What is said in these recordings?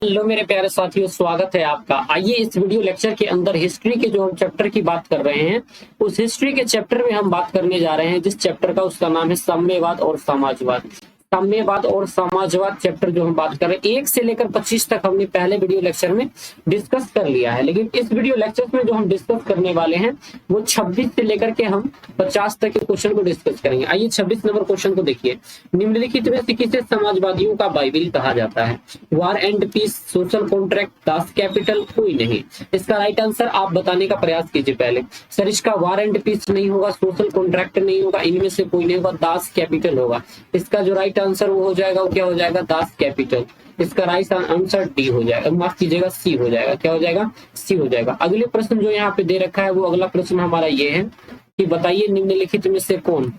Hello मेरे प्यारे साथियों, स्वागत है आपका। आइए इस वीडियो लेक्चर के अंदर हिस्ट्री के जो हम चैप्टर की बात कर रहे हैं, उस हिस्ट्री के चैप्टर में हम बात करने जा रहे हैं। जिस चैप्टर का उसका नाम है साम्यवाद और समाजवाद। साम्यवाद और समाजवाद चैप्टर जो हम बात कर रहे हैं 1 से लेकर 25 तक हमने पहले वीडियो लेक्चर में डिस्कस कर लिया है। लेकिन इस वीडियो लेक्चर में जो हम डिस्कस करने वाले हैं वो 26 से लेकर के हम 50 तक के क्वेश्चन को डिस्कस करेंगे। आइए 26 नंबर क्वेश्चन को देखिए। निम्नलिखित में से किसे समाजवादियों का बाइबिल कहा जाता है? War and Peace, Social Contract, Das Kapital, कोई नहीं। इसका राइट आंसर आप बताने का प्रयास कीजिए पहले। सर इसका वार एंड पीस नहीं होगा, सोशल कॉन्ट्रैक्ट नहीं होगा, इनमें से कोई नहीं होगा, दास कैपिटल होगा। इसका जो राइट आंसर वो हो जाएगा, वो क्या हो जाएगा? Das Kapital. इसका राइट आंसर डी हो जाएगा, माफ कीजिएगा सी हो जाएगा। क्या हो जाएगा? सी हो जाएगा। अगले प्रश्न जो यहाँ पे दे रखा है वो अगला प्रश्न हमारा ये है कि बताइए निम्नलिखित में से कौन।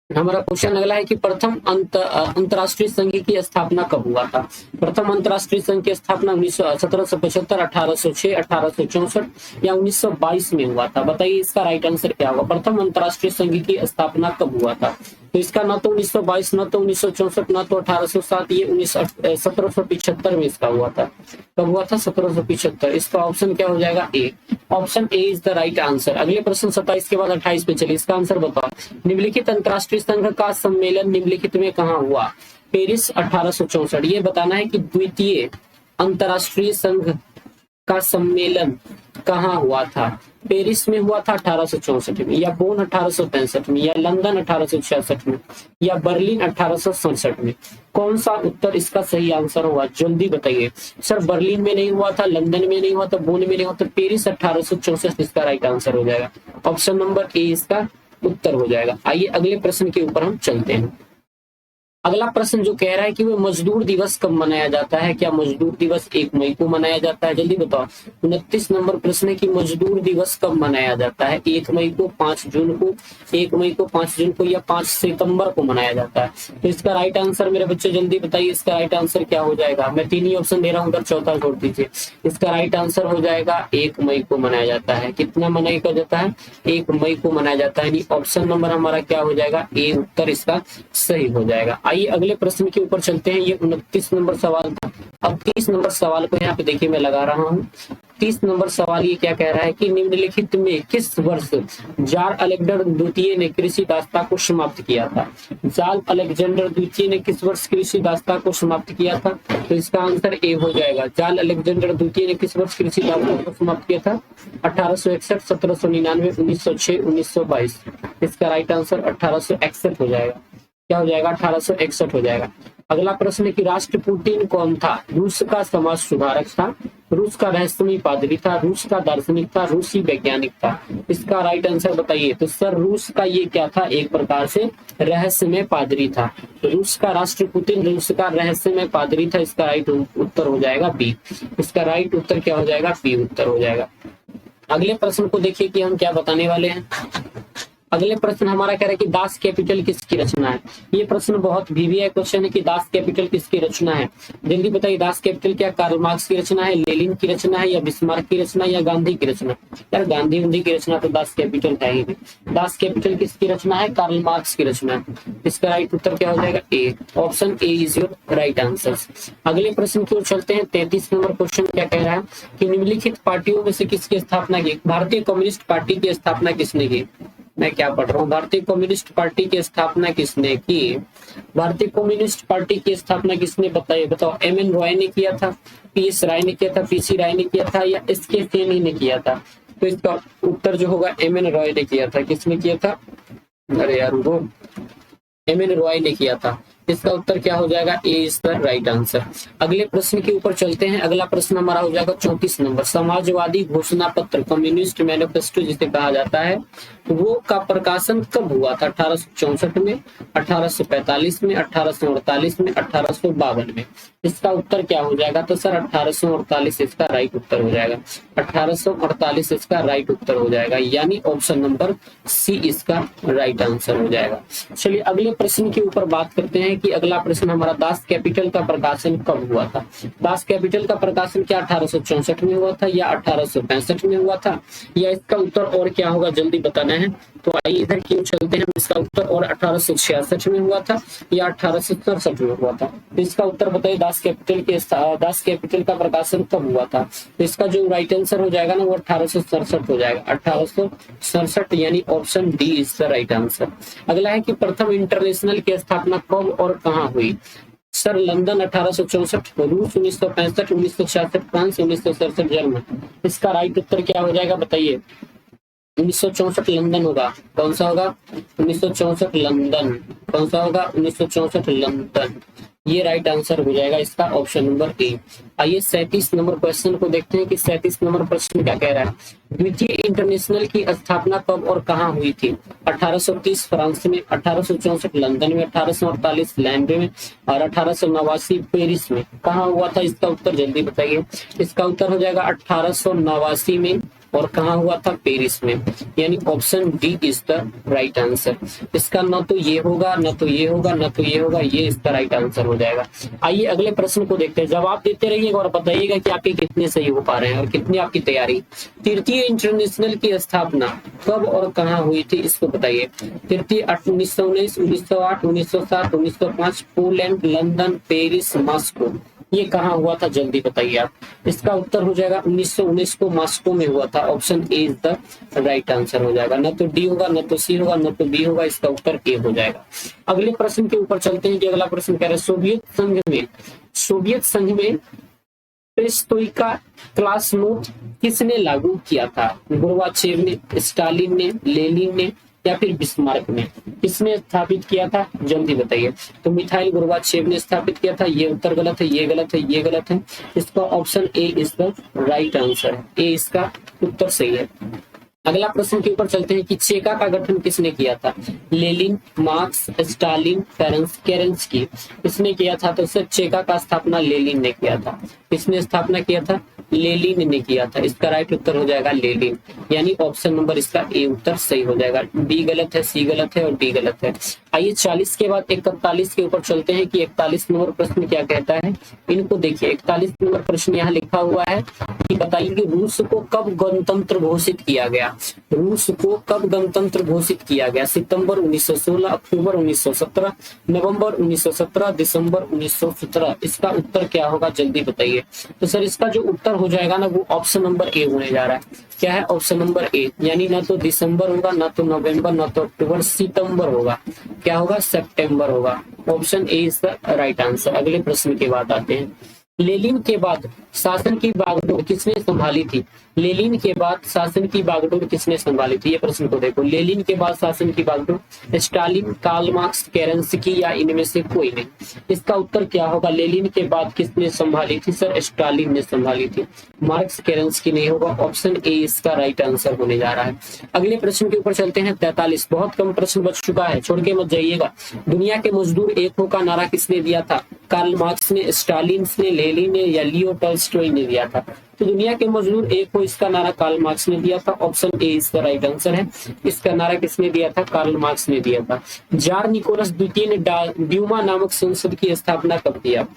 हमारा क्वेश्चन अगला है कि प्रथम अंतरराष्ट्रीय संघ की स्थापना कब हुआ था? प्रथम अंतरराष्ट्रीय संघ की स्थापना 1775, 1806, 1864 या 1922 में हुआ था। बताइए इसका राइट आंसर क्या होगा? प्रथम अंतरराष्ट्रीय संघ की स्थापना कब हुआ था? तो इसका ना तो 1922, ना तो 1964, ना तो 1807, ये 1775 में इसका हुआ था। कब हुआ था? 1775। इसका ऑप्शन क्या हो जाएगा? A. Option A is the right answer. अगले प्रश्न 27 के बाद 28 पे चलिए। इसका आंसर बताओ। निम्नलिखित अंतरराष्ट्रीय संघ का सम्मेलन निम्नलिखित में कहाँ हुआ? पेरिस 1864। ये बताना है कि द्वितीय अंतरराष्ट्रीय संघ का सम्मेलन कहाँ हुआ था? पेरिस में हुआ था 1864 में, या बोन 1865 में, या लंदन 1866 में, या बर्लिन 1867 में। कौन सा उत्तर इसका सही आंसर होगा? जल्दी बताइए। सर बर्लिन में नहीं हुआ था, लंदन में नहीं हुआ था, बोन में नहीं हुआ था, पेरिस 1864 इसका राइट आंसर हो जाएगा। ऑप्शन नंबर ए इसका उत्तर हो जाएगा। आइए अगले प्रश्न के ऊपर हम चलते हैं। अगला प्रश्न जो कह रहा है कि वो मजदूर दिवस कब मनाया जाता है? क्या मजदूर दिवस 1 मई को मनाया जाता है? जल्दी बताओ। 29 नंबर प्रश्न है कि मजदूर दिवस कब मनाया जाता है? 1 मई को, 5 जून को, 1 मई को, 5 जून को, या 5 सितंबर को मनाया जाता है? तो इसका राइट आंसर मेरे बच्चे जल्दी बताइए। इसका राइट आंसर क्या हो जाएगा? मैं 3 ही ऑप्शन दे रहा हूँ, चौथा छोड़ दीजिए। इसका राइट आंसर हो जाएगा 1 मई को मनाया जाता है। कितना मनाया जाता है? 1 मई को मनाया जाता है। ऑप्शन नंबर हमारा क्या हो जाएगा? ए उत्तर इसका सही हो जाएगा। आइए अगले प्रश्न के ऊपर चलते हैं। ये 29 नंबर सवाल था। अब 30 नंबर सवाल को यहाँ पे देखिए मैं लगा रहा हूँ। 30 नंबर सवाल ये क्या कह रहा है कि निम्नलिखित में किस वर्ष जार अलेक्जेंडर द्वितीय ने कृषि दासता को समाप्त किया था? जार अलेक्जेंडर द्वितीय ने किस वर्ष कृषि दासता को समाप्त किया था? तो इसका आंसर ए हो जाएगा। जार अलेक्जेंडर द्वितीय ने किस वर्ष कृषि दासता को समाप्त किया था? 1861, 1799, 1906, 1922। इसका राइट आंसर 1861 हो जाएगा। क्या हो जाएगा? 1861 हो जाएगा। अगला प्रश्न है कि राष्ट्रपुतिन कौन था? रूस का समाज सुधारक था, रूस का रहस्यमय पादरी था, रूस का दार्शनिक था, रूसी वैज्ञानिक था। इसका राइट आंसर बताइए। तो सर रूस का ये क्या था? एक प्रकार से रहस्यमय पादरी था। रूस का राष्ट्रपुतिन रूस का रहस्यमय पादरी था। इसका राइट उत्तर हो जाएगा बी। इसका राइट उत्तर क्या हो जाएगा? बी उत्तर हो जाएगा। अगले प्रश्न को देखिए कि हम क्या बताने वाले हैं। अगले प्रश्न हमारा कह रहा है कि दास कैपिटल किसकी रचना है? ये प्रश्न बहुत वीवीआई क्वेश्चन है कि दास कैपिटल किसकी रचना है? जल्दी बताइए। दास कैपिटल क्या कार्ल मार्क्स की रचना है, लेनिन की रचना है, या बिस्मार्क की रचना, या गांधी की रचना? यार गांधी उंधी की रचना तो दास कैपिटल है ही नहीं। दास कैपिटल किसकी रचना है? कार्ल मार्क्स की रचना है। इसका राइट उत्तर क्या हो जाएगा? A. Option A is your right answer. अगले प्रश्न की ओर चलते हैं। 33 नंबर क्वेश्चन क्या कह रहा है कि निम्नलिखित पार्टियों में से किसकी स्थापना की? भारतीय कम्युनिस्ट पार्टी की स्थापना किसने की? मैं क्या पढ़ रहा हूँ? भारतीय कम्युनिस्ट पार्टी की स्थापना किसने की? भारतीय कम्युनिस्ट पार्टी की स्थापना किसने बताइए? बताओ। एम.एन. रॉय ने किया था, पी.एस. राय ने किया था, पी.सी. राय ने किया था, या एस.के. सेन ने किया था? तो इसका उत्तर जो होगा एम.एन. रॉय ने किया था। किसने किया था? अरे यार वो एम.एन. रॉय ने किया था। इसका उत्तर क्या हो जाएगा? ए इज द राइट आंसर। अगले प्रश्न के ऊपर चलते हैं। अगला प्रश्न हमारा हो जाएगा 34 नंबर। समाजवादी घोषणा पत्र, कम्युनिस्ट मैनिफेस्टो जिसे कहा जाता है, वो का प्रकाशन कब हुआ था? 1864 में, 1845 में, 1848 में, 1852 में। इसका उत्तर क्या हो जाएगा? तो सर 1848 इसका राइट उत्तर हो जाएगा। 1848 इसका राइट उत्तर हो जाएगा, यानी ऑप्शन नंबर सी इसका राइट आंसर हो जाएगा। चलिए अगले प्रश्न के ऊपर बात करते हैं कि अगला प्रश्न हमारा दास कैपिटल का प्रकाशन कब हुआ था? दास कैपिटल का प्रकाशन क्या 1864 में हुआ था, या 1865 में हुआ था, या इसका उत्तर और क्या होगा? जल्दी बताना है। तो आइए इधर क्यों चलते हैं इसका उत्तर, और 1866 में हुआ था या 1867 में हुआ था? तो इसका उत्तर बताइए, दास कैपिटल का प्रकाशन कब हुआ था? तो इसका जो राइट आंसर हो जाएगा ना वो 1867 हो जाएगा, 1867, यानी option D is the right answer. अगला है कि प्रथम इंटरनेशनल की स्थापना कब और कहाँ हुई? सर लंदन 1864, रूस 1965, 1966 फ्रांस, 1967 जर्मन। इसका राइट उत्तर क्या हो जाएगा बताइए? 1964 लंदन होगा। कौन सा होगा? 1964 लंदन। कौन सा होगा? 1964 लंदन। ये राइट आंसर हो जाएगा इसका ऑप्शन नंबर ए। आइए 37 नंबर क्वेश्चन को देखते हैं कि 37 नंबर प्रश्न क्या कह रहा है। द्वितीय इंटरनेशनल की स्थापना कब और कहाँ हुई थी? 1830 फ्रांस में, 1864 लंदन में, 1848 लैम्बे में और 1889 पेरिस में। कहाँ हुआ था? इसका उत्तर जल्दी बताइए। इसका उत्तर हो जाएगा 1889 में, और कहाँ हुआ था? पेरिस में, यानी option D is the right answer. इसका न तो ये होगा, न तो ये होगा, न तो ये होगा, ये इसका राइट आंसर हो जाएगा। आइए अगले प्रश्न को देखते हैं। जवाब देते रहिएगा और बताइएगा कि आपके कितने सही हो पा रहे हैं और कितनी आपकी तैयारी। तृतीय इंटरनेशनल की स्थापना कब और कहाँ हुई थी इसको बताइए। तृतीय 1919, 1908, 1907, 1905, पोलैंड, लंदन, पेरिस, मॉस्को। ये कहाँ हुआ था जल्दी बताइए आप। इसका उत्तर हो जाएगा 1919 को मॉस्को में हुआ था। Option A is the right answer हो जाएगा। न तो डी होगा, न तो सी होगा, न तो बी होगा, इसका उत्तर ए हो जाएगा। अगले प्रश्न के ऊपर चलते हैं कि अगला प्रश्न कह रहा है सोवियत संघ में पेरेस्ट्रोइका क्लासनोस्ट किसने लागू किया था? गोर्बाचेव ने, स्टालिन ने, लेनिन ने या फिर बिस्मार्क ने? किसने स्थापित किया था जल्दी बताइए। तो मिखाइल गोर्बाचेव ने स्थापित किया था। ये उत्तर गलत है, ये गलत है, ये गलत है। इसका option A is the right answer है। ए इसका उत्तर सही है। अगला प्रश्न के ऊपर चलते हैं कि चेका का गठन किसने किया था? Lenin, Marx, Stalin, Kerensky. किसने किया था? तो सर चेका का स्थापना लेनिन ने किया था। किसने स्थापना किया था? लेनिन ने किया था। इसका राइट उत्तर हो जाएगा लेनिन, यानी ऑप्शन नंबर इसका ए उत्तर सही हो जाएगा। बी गलत है, सी गलत है और डी गलत है। आइए 40 के बाद 41 के ऊपर चलते हैं कि 41 नंबर प्रश्न क्या कहता है। इनको देखिए, 41 नंबर प्रश्न यहाँ लिखा हुआ है कि बताइए कि रूस को कब गणतंत्र घोषित किया गया? रूस को कब गणतंत्र घोषित किया गया? सितंबर 1916, अक्टूबर 1917, नवंबर 1917, दिसंबर 1917। इसका उत्तर क्या होगा जल्दी बताइए। तो सर इसका जो उत्तर हो जाएगा ना वो ऑप्शन नंबर ए होने जा रहा है। क्या है? ऑप्शन नंबर ए, यानी ना तो दिसंबर होगा, ना तो नवंबर, ना तो अक्टूबर, सितंबर होगा। क्या होगा? सितंबर होगा। Option A is the right answer. अगले प्रश्न की बात आते हैं। लेनिन के बाद शासन की बागडोर किसने संभाली थी? लेनिन के बाद शासन की बागडोर किसने संभाली थी? ये प्रश्न को देखो। लेनिन के बाद शासन की बागडोर स्टालिन, कार्ल मार्क्स, केरेंस्की या इनमें से कोई नहीं। इसका उत्तर क्या होगा? लेनिन के बाद किसने संभाली थी? सर स्टालिन ने संभाली थी। मार्क्स, केरेंस्की नहीं होगा। ऑप्शन ए इसका राइट आंसर होने जा रहा है। अगले प्रश्न के ऊपर चलते हैं। 43 बहुत कम प्रश्न बच चुका है, छोड़ के मत जाइएगा। दुनिया के मजदूर एक हो का नारा किसने दिया था? कार्ल मार्क्स ने, स्टालिन ने, लेनिन ने या लियो टॉल्स्टॉय ने दिया था? तो दुनिया के मजदूर एक हो इसका नारा कार्ल मार्क्स ने दिया था। ऑप्शन ए इसका राइट आंसर है। इसका नारा किसने दिया था? कार्ल मार्क्स ने दिया था। जार निकोलस द्वितीय ने ड्यूमा नामक संसद की स्थापना कब किया?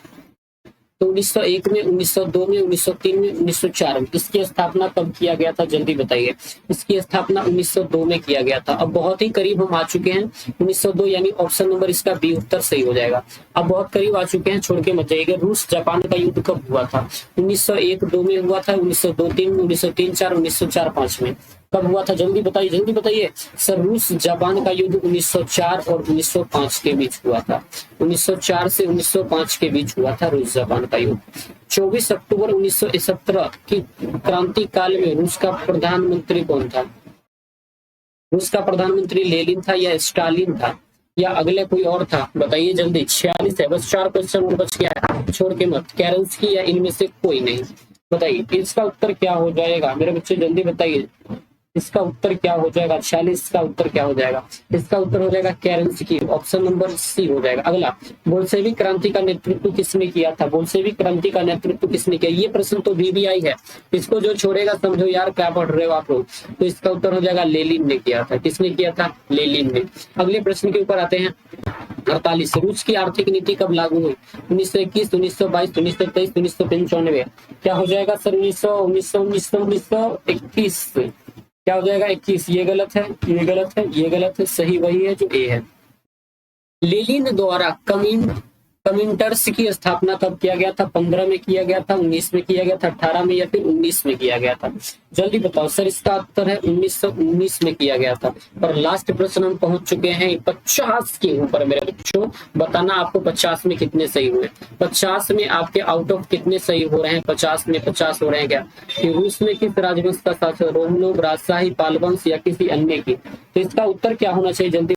तो 1901 में, 1902 में, 1903 में, 1904 में। इसकी स्थापना कब किया गया था जल्दी बताइए। इसकी स्थापना 1902 में किया गया था। अब बहुत ही करीब हम आ चुके हैं। 1902 यानी ऑप्शन नंबर इसका बी उत्तर सही हो जाएगा। अब बहुत करीब आ चुके हैं, छोड़ के मत जाइएगा। रूस जापान का युद्ध कब हुआ था? 1901-2 में हुआ था, 1902-3 में, 1903-4, 1904-5 में। कब हुआ था जल्दी बताइए, जल्दी बताइए। सर रूस जापान का युद्ध 1904 और 1905 के बीच हुआ था। 1904 से 1905 के बीच हुआ था रूस जापान का युद्ध। 24 अक्टूबर 1917 की क्रांति काल में रूस का प्रधानमंत्री कौन था? रूस का प्रधानमंत्री लेनिन था या स्टालिन था या अगले कोई और था? बताइए जल्दी। 46 है, बस 4 क्वेश्चन और बच गया है, छोड़ के मत। केरेंस्की या इनमें से कोई नहीं। बताइए इसका उत्तर क्या हो जाएगा मेरे बच्चे, जल्दी बताइए। इसका उत्तर क्या हो जाएगा? 46 का उत्तर क्या हो जाएगा? इसका उत्तर हो जाएगा केरेंस्की। ऑप्शन नंबर सी हो जाएगा। अगला, बोल्शेविक क्रांति का नेतृत्व किसने किया था? बोल्शेविक क्रांति का नेतृत्व किसने किया? ये प्रश्न तो VBI है, इसको जो छोड़ेगा समझो यार क्या पढ़ रहे हो आप लोग। तो इसका उत्तर हो जाएगा लेनिन ने किया था। किसने किया था? लेनिन ने। अगले प्रश्न के ऊपर आते हैं। 48 रूस की आर्थिक नीति कब लागू हुई? 1921, 1922, 1923, 1995। क्या हो जाएगा सर? 1921। क्या हो जाएगा 21, ये गलत है, ये गलत है, ये गलत है, सही वही है जो ए है। लेनिन द्वारा कमिंटर्स की स्थापना कब किया गया था? 15 में किया गया था, 19 में किया गया था, 18 में या फिर 19 में किया गया था? जल्दी बताओ सर। इसका उत्तर है 1919 में किया गया था। और लास्ट प्रश्न हम पहुंच चुके हैं 50 के ऊपर मेरे बच्चों। बताना आपको 50 में कितने सही हुए। 50 में आपके आउट ऑफ कितने सही हो रहे हैं? 50 में 50 हो रहे हैं क्या? कि रूस में किस राजवंश का शासन? रोमनों, राजशाही, पाल वंश या किसी अन्य की? तो इसका उत्तर क्या होना चाहिए? जल्दी